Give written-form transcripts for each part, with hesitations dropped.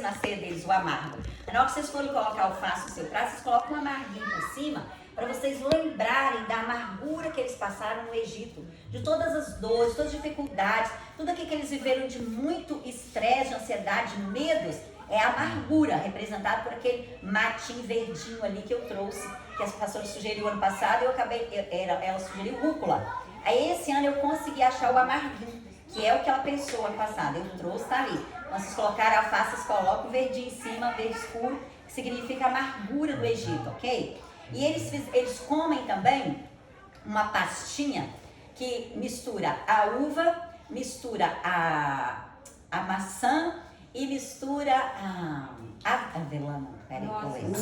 mesmo na ceia deles, o amargo. Na hora que vocês forem colocar alface no seu prato, vocês colocam um amarguinho por cima, para vocês lembrarem da amargura que eles passaram no Egito, de todas as dores, todas as dificuldades, tudo aquilo que eles viveram de muito estresse, ansiedade, medos, é a amargura, representada por aquele matinho verdinho ali que eu trouxe, que as pastoras sugeriu ano passado, ela sugeriu rúcula. Aí esse ano eu consegui achar o amarguinho, que é o que ela pensou ano passado, eu trouxe, tá ali. Então, vocês colocaram alface, vocês colocam o verdinho em cima, verde escuro, que significa a amargura do Egito, ok? E eles comem também uma pastinha que mistura a uva, mistura a maçã e mistura a avelã,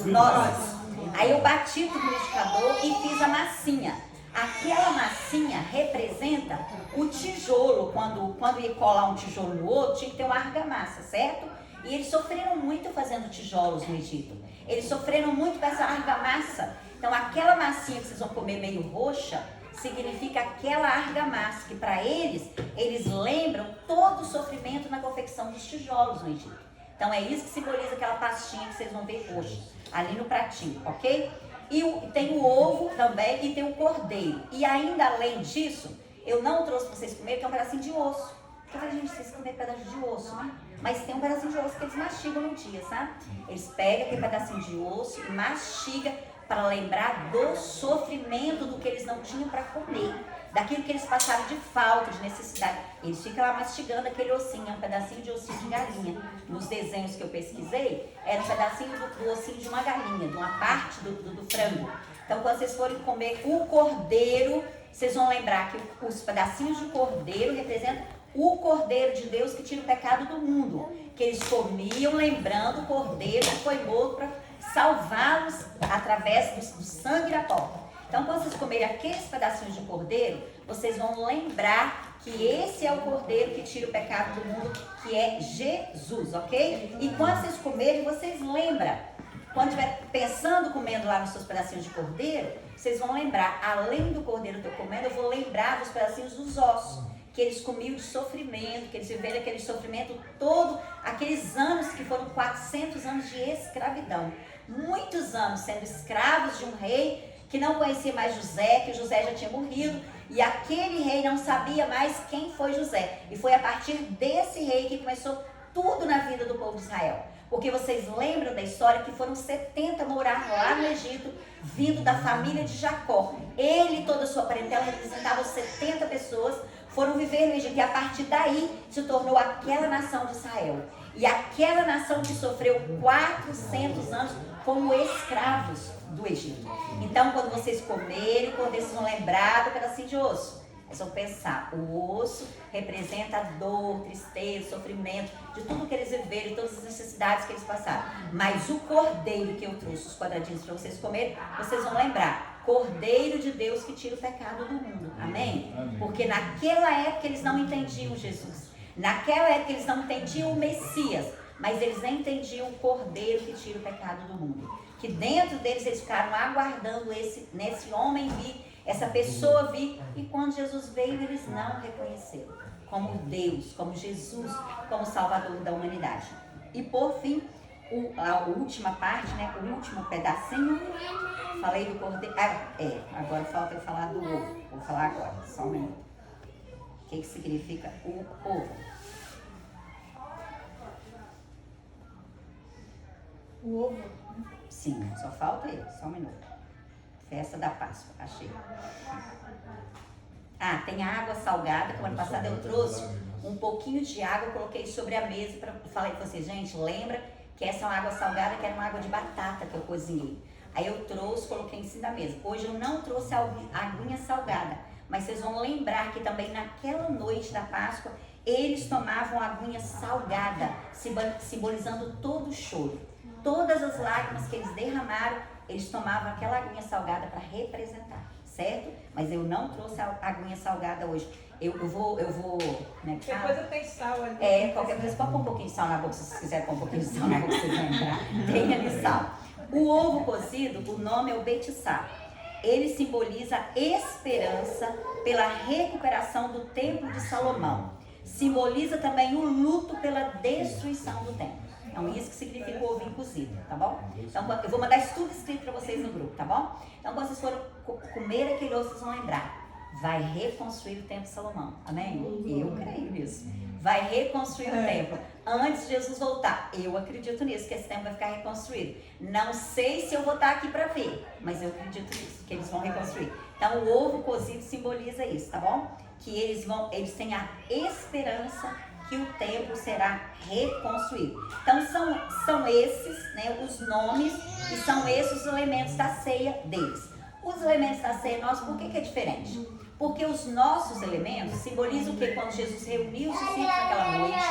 nozes. Aí eu bati tudo no liquidificador e fiz a massinha. Aquela massinha representa o tijolo, quando ia colar um tijolo no outro, tinha que ter uma argamassa, certo? E eles sofreram muito fazendo tijolos no Egito. Eles sofreram muito com essa argamassa. Então aquela massinha que vocês vão comer meio roxa, significa aquela argamassa, que para eles lembram todo o sofrimento na confecção dos tijolos no Egito. Então é isso que simboliza aquela pastinha que vocês vão ver roxa, ali no pratinho, ok? E tem o ovo também e tem o cordeiro. E ainda além disso, eu não trouxe para vocês comerem, que é um pedacinho de osso. Porque eu falei, gente, vocês comem pedaço de osso, né? Mas tem um pedacinho de osso que eles mastigam no dia, sabe? Eles pegam aquele pedacinho de osso e mastigam para lembrar do sofrimento do que eles não tinham para comer. Daquilo que eles passaram de falta, de necessidade. Eles ficam lá mastigando aquele ossinho, é um pedacinho de ossinho de galinha. Nos desenhos que eu pesquisei, era um pedacinho do ossinho de uma galinha, de uma parte do frango. Então, quando vocês forem comer o cordeiro, vocês vão lembrar que os pedacinhos de cordeiro representam o cordeiro de Deus que tira o pecado do mundo. Que eles comiam lembrando o cordeiro que foi morto para salvá-los através do sangue da porta. Então, quando vocês comerem aqueles pedacinhos de cordeiro, vocês vão lembrar que esse é o cordeiro que tira o pecado do mundo, que é Jesus, ok? E quando vocês comerem, vocês lembram. Quando estiver pensando, comendo lá nos seus pedacinhos de cordeiro, vocês vão lembrar, além do cordeiro que eu estou comendo, eu vou lembrar dos pedacinhos dos ossos, que eles comiam de sofrimento, que eles viveram aquele sofrimento todo, aqueles anos que foram 400 anos de escravidão. Muitos anos sendo escravos de um rei que não conhecia mais José, que José já tinha morrido, e aquele rei não sabia mais quem foi José. E foi a partir desse rei que começou tudo na vida do povo de Israel. Porque vocês lembram da história que foram 70 morar lá no Egito, vindo da família de Jacó. Ele e toda a sua parentela representavam 70 pessoas, foram viver no Egito, e a partir daí se tornou aquela nação de Israel. E aquela nação que sofreu 400 anos como escravos do Egito. Então, quando vocês comerem o cordeiro, vocês vão lembrar do pedacinho de osso. Vocês vão pensar, o osso representa a dor, tristeza, sofrimento, de tudo que eles viveram, de todas as necessidades que eles passaram. Mas o cordeiro que eu trouxe, os quadradinhos para vocês comerem, vocês vão lembrar, Cordeiro de Deus que tira o pecado do mundo. Amém? Porque naquela época eles não entendiam Jesus. Naquela época eles não entendiam o Messias, mas eles entendiam o Cordeiro que tira o pecado do mundo. Que dentro deles eles ficaram aguardando nesse homem vir, essa pessoa vir, e quando Jesus veio eles não reconheceram como Deus, como Jesus, como Salvador da humanidade. E por fim, a última parte, né, o último pedacinho, falei do cordeiro, agora falta eu falar do ovo, vou falar agora, só um minuto. O que significa o ovo? O ovo? Sim, só falta ele, só um minuto. Festa da Páscoa, achei. Tem a água salgada, que o ano passado eu trouxe um pouquinho de água, coloquei sobre a mesa, falei para vocês, gente, lembra que essa é uma água salgada, que era uma água de batata que eu cozinhei. Aí eu trouxe, coloquei em cima da mesa. Hoje eu não trouxe a aguinha salgada, mas vocês vão lembrar que também naquela noite da Páscoa, eles tomavam aguinha salgada, simbolizando todo o choro. Todas as lágrimas que eles derramaram, eles tomavam aquela aguinha salgada para representar, certo? Mas eu não trouxe a aguinha salgada hoje. Eu vou, né? Depois tem sal ali. Qualquer coisa, pode pôr um pouquinho de sal na boca, se vocês quiserem pôr um pouquinho de sal na boca, vocês vão entrar. Tem ali sal. O ovo cozido, o nome é o betissá. Ele simboliza esperança pela recuperação do templo de Salomão. simboliza também o luto pela destruição do templo. Então, isso que significa o ovinho cozido, tá bom? Então, eu vou mandar isso tudo escrito para vocês no grupo, tá bom? Então, quando vocês forem comer aquele ovo, vocês vão lembrar. Vai reconstruir o templo de Salomão. Amém? Eu creio nisso. Vai reconstruir o templo antes de Jesus voltar. Eu acredito nisso, que esse templo vai ficar reconstruído. Não sei se eu vou estar aqui para ver, mas eu acredito nisso, que eles vão reconstruir. Então, o ovo cozido simboliza isso, tá bom? Que eles têm a esperança que o templo será reconstruído. Então, são esses, né, os nomes e são esses os elementos da ceia deles. Os elementos da ceia nossos, por que é diferente? Porque os nossos elementos simbolizam o que? Quando Jesus reuniu os discípulos naquela noite,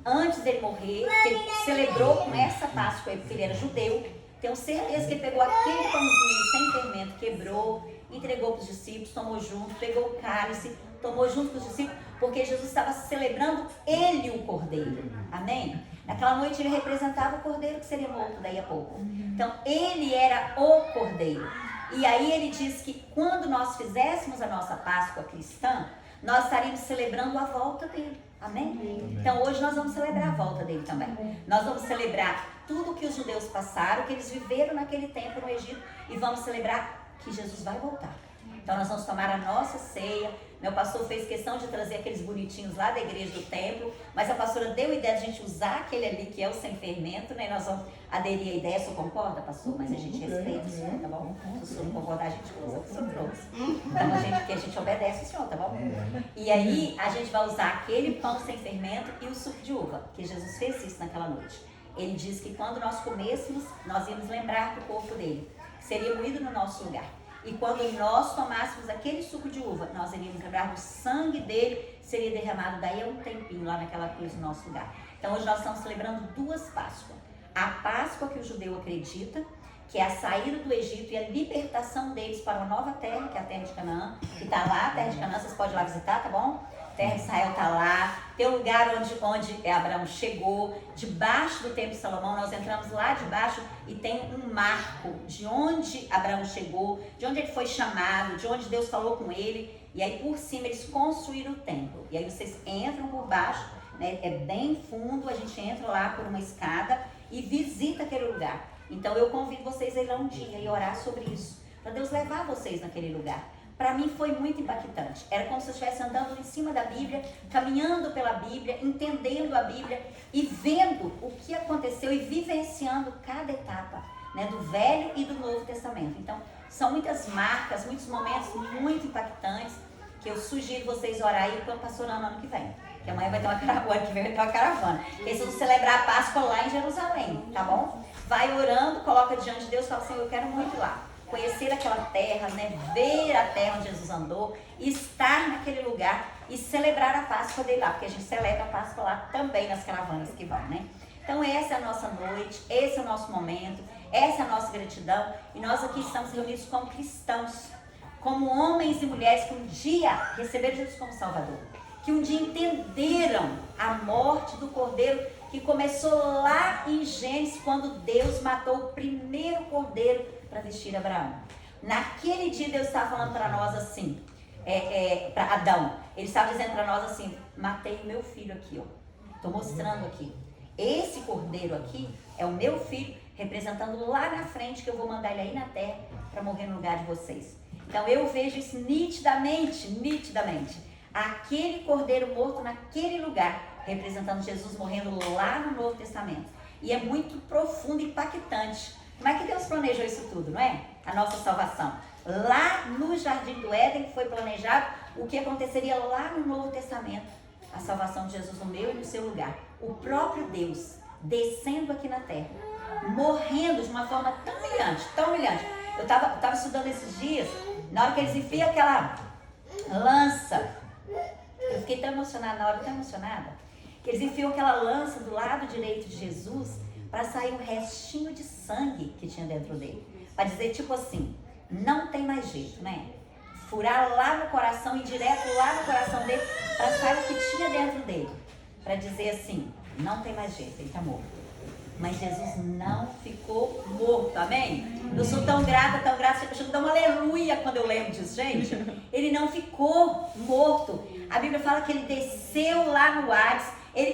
antes dele morrer, que ele celebrou com essa Páscoa, porque ele era judeu. Tenho certeza que ele pegou aquele pãozinho sem fermento, quebrou, entregou para os discípulos, tomou junto, pegou o cálice, tomou junto com os discípulos, porque Jesus estava celebrando ele, o Cordeiro. Amém? Naquela noite ele representava o Cordeiro que seria morto daí a pouco. Então ele era o Cordeiro. E aí ele diz que quando nós fizéssemos a nossa Páscoa cristã, nós estaríamos celebrando a volta dele. Amém? Então hoje nós vamos celebrar a volta dele também. Nós vamos celebrar tudo que os judeus passaram, que eles viveram naquele tempo no Egito, e vamos celebrar que Jesus vai voltar. Então nós vamos tomar a nossa ceia. Meu pastor fez questão de trazer aqueles bonitinhos lá da igreja do templo, mas a pastora deu a ideia de a gente usar aquele ali que é o sem fermento, né? Nós vamos aderir à ideia. O senhor concorda, pastor? Mas a gente respeita o senhor, tá bom? Se o senhor não concordar, a gente usa o que o senhor trouxe. Então a gente obedece o senhor, tá bom? E aí a gente vai usar aquele pão sem fermento e o suco de uva, que Jesus fez isso naquela noite. Ele diz que quando nós comêssemos, nós íamos lembrar do corpo dele, que seria moído no nosso lugar. E quando nós tomássemos aquele suco de uva, nós iríamos lembrar do sangue dele, seria derramado daí a um tempinho lá naquela cruz no nosso lugar. Então hoje nós estamos celebrando duas Páscoas. A Páscoa que o judeu acredita, que é a saída do Egito e a libertação deles para uma nova terra, que é a terra de Canaã, que está lá, a terra de Canaã, vocês podem ir lá visitar, tá bom? A terra de Israel está lá, tem o lugar onde Abraão chegou, debaixo do templo de Salomão, nós entramos lá debaixo e tem um marco de onde Abraão chegou, de onde ele foi chamado, de onde Deus falou com ele, e aí por cima eles construíram o templo, e aí vocês entram por baixo, né, é bem fundo, a gente entra lá por uma escada e visita aquele lugar. Então eu convido vocês a ir lá um dia e orar sobre isso, para Deus levar vocês naquele lugar. Para mim foi muito impactante. Era como se eu estivesse andando em cima da Bíblia, caminhando pela Bíblia, entendendo a Bíblia e vendo o que aconteceu e vivenciando cada etapa, né, do Velho e do Novo Testamento. Então, são muitas marcas, muitos momentos muito impactantes que eu sugiro vocês orarem com a pastora Ana ano que vem. Que amanhã vai ter uma caravana, que vem vai ter uma caravana. Eles vão celebrar a Páscoa lá em Jerusalém, tá bom? Vai orando, coloca diante de Deus e fala assim, eu quero muito ir lá. Conhecer aquela terra, né? Ver a terra onde Jesus andou, estar naquele lugar e celebrar a Páscoa dele lá, porque a gente celebra a Páscoa lá também nas caravanas que vão, né? Então essa é a nossa noite, esse é o nosso momento, essa é a nossa gratidão e nós aqui estamos reunidos como cristãos, como homens e mulheres que um dia receberam Jesus como Salvador, que um dia entenderam a morte do Cordeiro que começou lá em Gênesis, quando Deus matou o primeiro cordeiro para vestir Abraão. Naquele dia Deus estava falando para nós assim, para Adão, ele estava dizendo para nós assim, matei o meu filho aqui, ó. Estou mostrando aqui. Esse cordeiro aqui é o meu filho, representando lá na frente que eu vou mandar ele aí na terra para morrer no lugar de vocês. Então eu vejo isso nitidamente. Aquele cordeiro morto naquele lugar, representando Jesus morrendo lá no Novo Testamento. E é muito profundo e impactante. Como é que Deus planejou isso tudo, não é? A nossa salvação. Lá no Jardim do Éden foi planejado o que aconteceria lá no Novo Testamento. A salvação de Jesus no meu e no seu lugar. O próprio Deus descendo aqui na terra. Morrendo de uma forma tão humilhante. Eu estava estudando esses dias, na hora que eles enfiam aquela lança. Eu fiquei tão emocionada na hora, que eles enfiam aquela lança do lado direito de Jesus para sair um restinho de sangue que tinha dentro dele. Para dizer tipo assim, não tem mais jeito, né? Furar lá no coração e direto lá no coração dele para sair o que tinha dentro dele. Para dizer assim, não tem mais jeito, ele está morto. Mas Jesus não ficou morto, amém? Eu sou tão grata, eu chego a dar um aleluia quando eu lembro disso, gente. Ele não ficou morto. A Bíblia fala que ele desceu lá no Hades.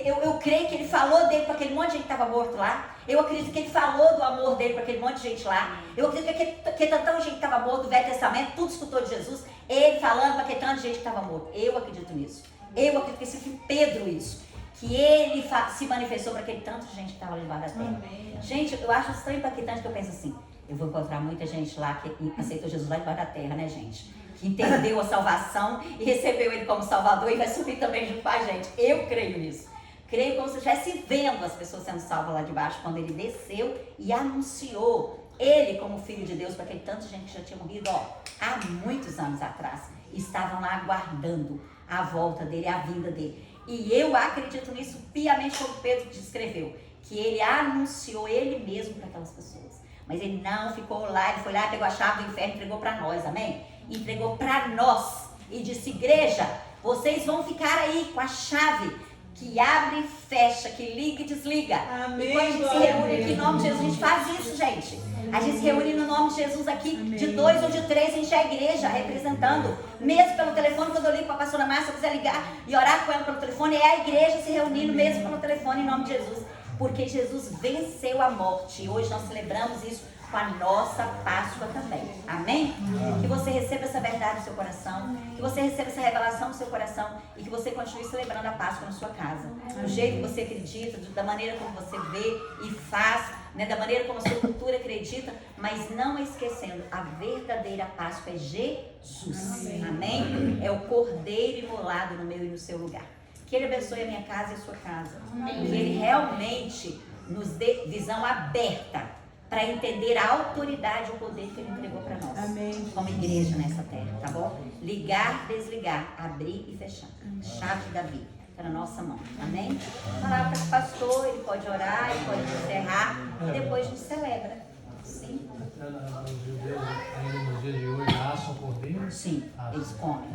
Eu creio que ele falou dele para aquele monte de gente que estava morto lá. Eu acredito que ele falou do amor dele para aquele monte de gente lá. Eu acredito que tanta gente que estava morto do Velho Testamento, tudo escutou de Jesus. Ele falando para aquele tanta gente que estava morto. Eu acredito nisso. Eu acredito que esse foi Pedro isso. Que ele se manifestou para aquele tanto de gente que estava ali debaixo da terra. Amém. Gente, eu acho estranho impactante que eu penso assim, eu vou encontrar muita gente lá que aceitou Jesus lá debaixo da terra, né, gente? Que entendeu a salvação e recebeu ele como Salvador e vai subir também junto com a gente. Eu creio nisso. Creio como se estivesse vendo as pessoas sendo salvas lá de baixo quando ele desceu e anunciou ele como Filho de Deus para aquele tanto de gente que já tinha morrido, há muitos anos atrás. E estavam lá aguardando a volta dele, a vinda dele. E eu acredito nisso piamente como Pedro descreveu, que ele anunciou ele mesmo para aquelas pessoas. Mas ele não ficou lá, ele foi lá, pegou a chave do inferno e entregou para nós, amém? Entregou para nós e disse, igreja, vocês vão ficar aí com a chave que abre e fecha, que liga e desliga. Amém, E quando a gente se reúne aqui em nome de Jesus, a gente faz isso, gente. A gente se reúne no nome de Jesus aqui, Amém. de 2 ou de 3, a gente é a igreja representando. Mesmo pelo telefone, quando eu ligo para a pastora Márcia, se eu quiser ligar e orar com ela pelo telefone, é a igreja se reunindo mesmo pelo telefone em nome de Jesus. Porque Jesus venceu a morte e hoje nós celebramos isso com a nossa Páscoa também. Amém? Que você receba essa verdade no seu coração, que você receba essa revelação no seu coração e que você continue celebrando a Páscoa na sua casa. Do jeito que você acredita, da maneira como você vê e faz, né, da maneira como a sua cultura acredita, mas não esquecendo, a verdadeira Páscoa é Jesus. Amém? É o Cordeiro imolado no meu e no seu lugar. Que Ele abençoe a minha casa e a sua casa. Que Ele realmente nos dê visão aberta para entender a autoridade e o poder que Ele entregou para nós. Amém. Como igreja nessa terra, tá bom? Ligar, desligar, abrir e fechar. Chave de Davi, está na nossa mão. Amém? Palavra para o pastor, ele pode orar, ele pode encerrar e depois a gente celebra. Sim? Ainda nos dias de hoje, assam cordeiro? Sim, eles comem.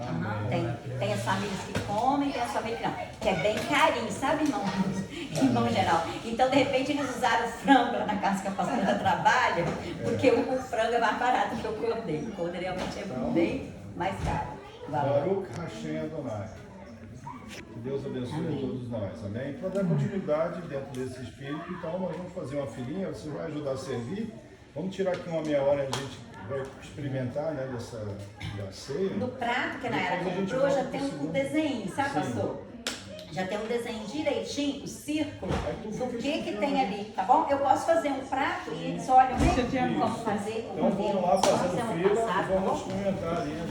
Tem as famílias que comem, tem as famílias que não. Que é bem carinho, sabe, irmão? Irmão geral. Então, de repente, eles usaram frango lá na casa que a pastora trabalha, porque o frango é mais barato que o cordeiro. O cordeiro realmente é bem mais caro. Baruch Hashem Adonai. Que Deus abençoe a todos nós, amém? Para dar continuidade dentro desse espírito, então nós vamos fazer uma filinha, você vai ajudar a servir. Vamos tirar aqui uma meia hora, a gente vai experimentar, né, da ceia. No prato que na era Depois a gente comprou, já volta tem pro um segundo. desenho, sabe, Sim. pastor? Já tem um desenho direitinho, o círculo, tu do fica que explicando tem ali, tá bom? Eu posso fazer um prato e eles olham Você tinha como fazer o Então vamos lá modelo. fazendo Semana fila passada, e tá vamos bom? experimentar ali já